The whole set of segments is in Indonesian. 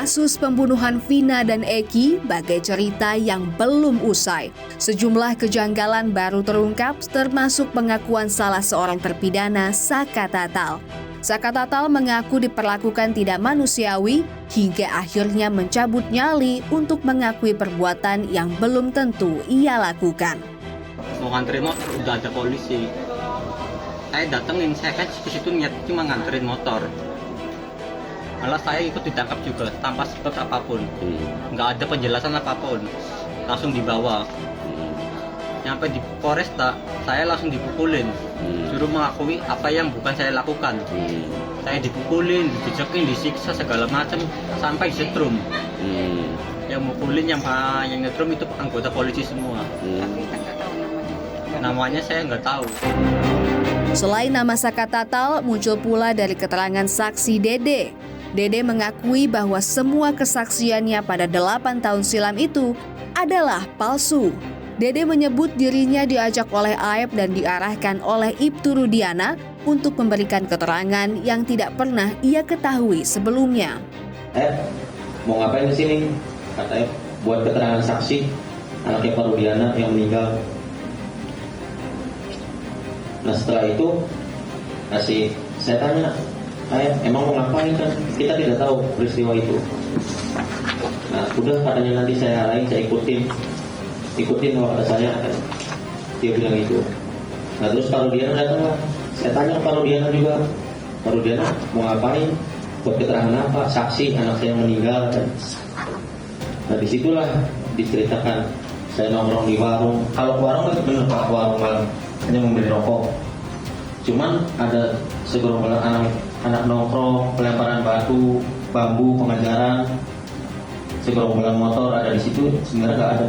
Kasus pembunuhan Vina dan Eki bagai cerita yang belum usai. Sejumlah kejanggalan baru terungkap, termasuk pengakuan salah seorang terpidana, Saka Tatal. Saka Tatal mengaku diperlakukan tidak manusiawi hingga akhirnya mencabut nyali untuk mengakui perbuatan yang belum tentu ia lakukan. Mau nganterin motor, udah ada polisi. Saya datengin, saya kan ke situ niat cuma nganterin motor. Malah saya ikut ditangkap juga tanpa sebab apapun, nggak ada penjelasan apapun, langsung dibawa. Nyampe di Polresta, saya langsung dipukulin, suruh mengakui apa yang bukan saya lakukan. Saya dipukulin, dijejekin, disiksa segala macam sampai disetrum. Yang mukulin, yang nyetrum itu anggota polisi semua. Namanya saya nggak tahu. Selain nama Saka Tatal, muncul pula dari keterangan saksi Dede. Dede mengakui bahwa semua kesaksiannya pada 8 tahun silam itu adalah palsu. Dede menyebut dirinya diajak oleh Aep dan diarahkan oleh Ibtu Rudiana untuk memberikan keterangan yang tidak pernah ia ketahui sebelumnya. Mau ngapain di sini? Kata Aep, buat keterangan saksi anaknya Pak Rudiana yang meninggal. Nah setelah itu saya tanya, emang mau ngapain kan? Kita tidak tahu peristiwa itu. Nah udah katanya nanti saya arahin, saya ikutin kalau kata saya kan. Dia bilang itu. Nah terus Pak Rudiana datang lah. Saya tanya ke Pak Rudiana juga, Pak Rudiana mau ngapain? Buat keterangan apa? Saksi anak saya yang meninggal kan. Nah disitulah diceritakan saya nongkrong di warung. Kalau warung kan bener Pak, warung malam hanya membeli rokok. Cuman ada segerombolan anak nongkrong, pelemparan batu, bambu, pengajaran, segerombolan motor ada di situ, sebenarnya nggak ada.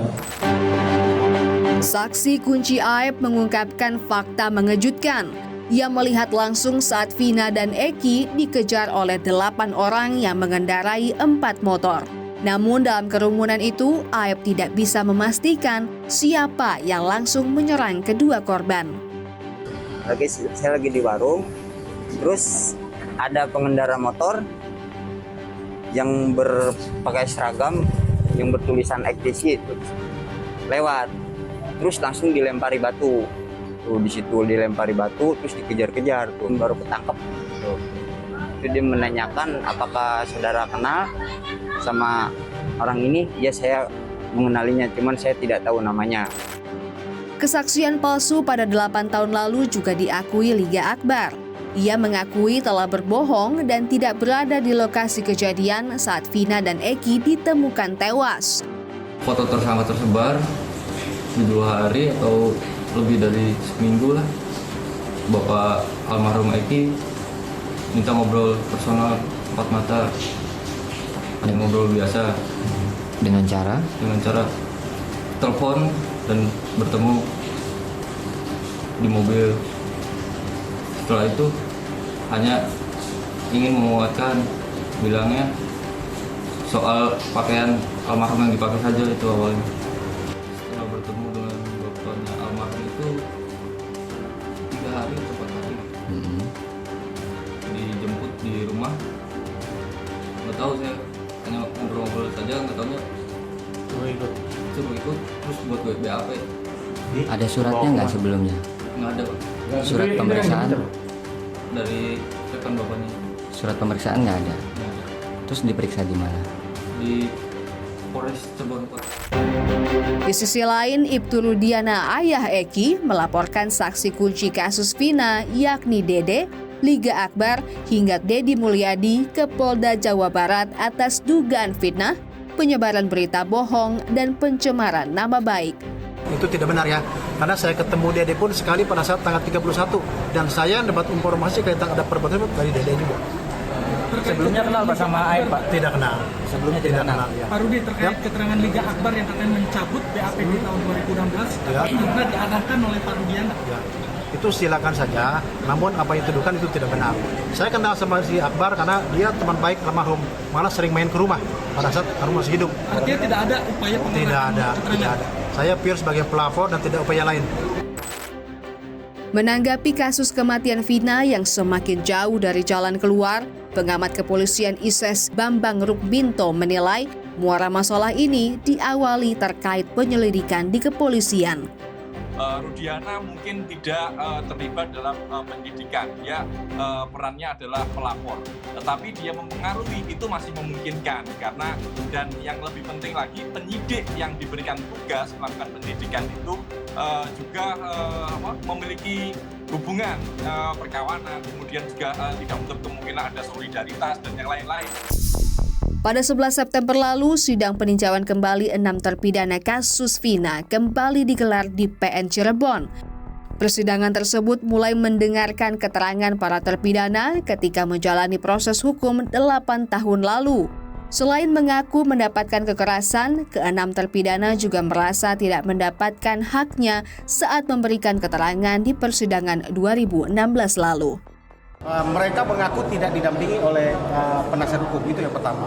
Saksi kunci Aep mengungkapkan fakta mengejutkan. Ia melihat langsung saat Vina dan Eki dikejar oleh 8 orang yang mengendarai 4 motor. Namun dalam kerumunan itu, Aep tidak bisa memastikan siapa yang langsung menyerang kedua korban. Saya lagi di warung, terus ada pengendara motor yang berpakai seragam yang bertulisan XTC itu lewat, terus langsung dilempari batu. Tuh di situ dilempari batu, terus dikejar-kejar, tuh baru ketangkep. Tuh. Itu dia menanyakan apakah saudara kenal sama orang ini. Ya saya mengenalinya, cuman saya tidak tahu namanya. Kesaksian palsu pada 8 tahun lalu juga diakui Liga Akbar. Ia mengakui telah berbohong dan tidak berada di lokasi kejadian saat Vina dan Eki ditemukan tewas. Foto tersangka tersebar di 2 hari atau lebih dari seminggu lah. Bapak almarhum Eki minta ngobrol personal 4 mata, hanya ngobrol biasa. Dengan cara telepon dan bertemu di mobil. Setelah itu hanya ingin menguatkan, bilangnya soal pakaian almarhum yang dipakai saja itu awalnya. Setelah bertemu dengan bapaknya almarhum itu 3 hari atau 4 hari. Dijemput di rumah. Nggak tahu, saya hanya ngobrol-ngobrol saja, nggak tahunya suruh ikut terus buat BAP. Ada suratnya nggak sebelumnya? Nggak ada, Pak. Surat pemeriksaan? Dari rekan bapaknya. Surat pemeriksaan nggak ada? Nggak ada. Terus diperiksa di mana? Di Polres Cirebon, Pak. Di sisi lain, Ibtu Rudiana, ayah Eki, melaporkan saksi kunci kasus Vina, yakni Dede, Liga Akbar, hingga Dedi Mulyadi ke Polda Jawa Barat atas dugaan fitnah, penyebaran berita bohong, dan pencemaran nama baik. Itu tidak benar ya, karena saya ketemu Dede pun sekali pada saat tanggal 31, dan saya dapat informasi tentang ada perbuatan dari Dede juga. Sebelumnya kenal Pak sama Aep, Pak? Tidak kenal. Sebelumnya tidak kenal. Ya. Pak Rudi, terkait keterangan Liga Akbar yang katanya mencabut BAP di tahun 2016, ya, karena diarahkan oleh Pak Rudiana. Ya. Itu silakan saja, namun apa yang dituduhkan itu tidak benar. Saya kenal sama si Akbar karena dia teman baik almarhum, malah sering main ke rumah pada saat almarhum masih hidup. Artinya tidak ada upaya pengerahan tidak ada. Saya pure sebagai pelapor dan tidak upaya lain. Menanggapi kasus kematian Vina yang semakin jauh dari jalan keluar, pengamat kepolisian ISES Bambang Rukminto menilai muara masalah ini diawali terkait penyelidikan di kepolisian. Rudiana mungkin tidak terlibat dalam penyidikan, dia perannya adalah pelapor. Tetapi dia mempengaruhi itu masih memungkinkan karena, dan yang lebih penting lagi, penyidik yang diberikan tugas melakukan penyidikan itu juga memiliki hubungan perkawanan, kemudian juga tidak menutup kemungkinan ada solidaritas dan yang lain-lain. Pada 11 September lalu, sidang peninjauan kembali 6 terpidana kasus Vina kembali digelar di PN Cirebon. Persidangan tersebut mulai mendengarkan keterangan para terpidana ketika menjalani proses hukum 8 tahun lalu. Selain mengaku mendapatkan kekerasan, ke-6 terpidana juga merasa tidak mendapatkan haknya saat memberikan keterangan di persidangan 2016 lalu. Mereka mengaku tidak didampingi oleh penasihat hukum, itu yang pertama.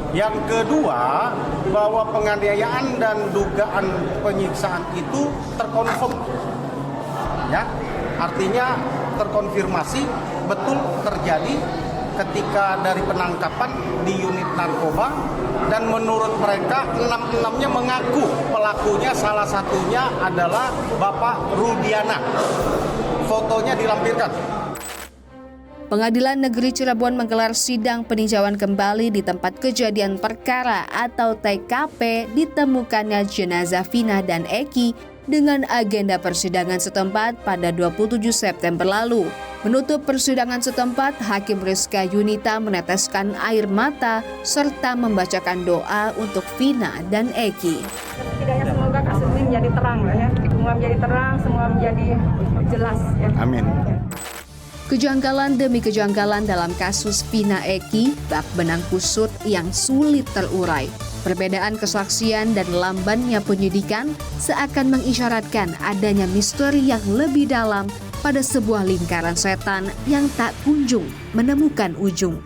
Yang kedua, bahwa penganiayaan dan dugaan penyiksaan itu terkonfirm. Ya, artinya terkonfirmasi betul terjadi ketika dari penangkapan di unit narkoba, dan menurut mereka 6-6-nya mengaku pelakunya salah satunya adalah Bapak Rudiana. Fotonya dilampirkan. Pengadilan Negeri Cirebon menggelar sidang peninjauan kembali di tempat kejadian perkara atau TKP ditemukannya jenazah Vina dan Eki dengan agenda persidangan setempat pada 27 September lalu. Menutup persidangan setempat, Hakim Rizka Yunita meneteskan air mata serta membacakan doa untuk Vina dan Eki. Setidaknya semoga kasus ini menjadi terang ya. Semua menjadi terang, semua menjadi jelas ya. Amin. Kejanggalan demi kejanggalan dalam kasus Vina Eki bak benang kusut yang sulit terurai. Perbedaan kesaksian dan lambannya penyidikan seakan mengisyaratkan adanya misteri yang lebih dalam pada sebuah lingkaran setan yang tak kunjung menemukan ujung.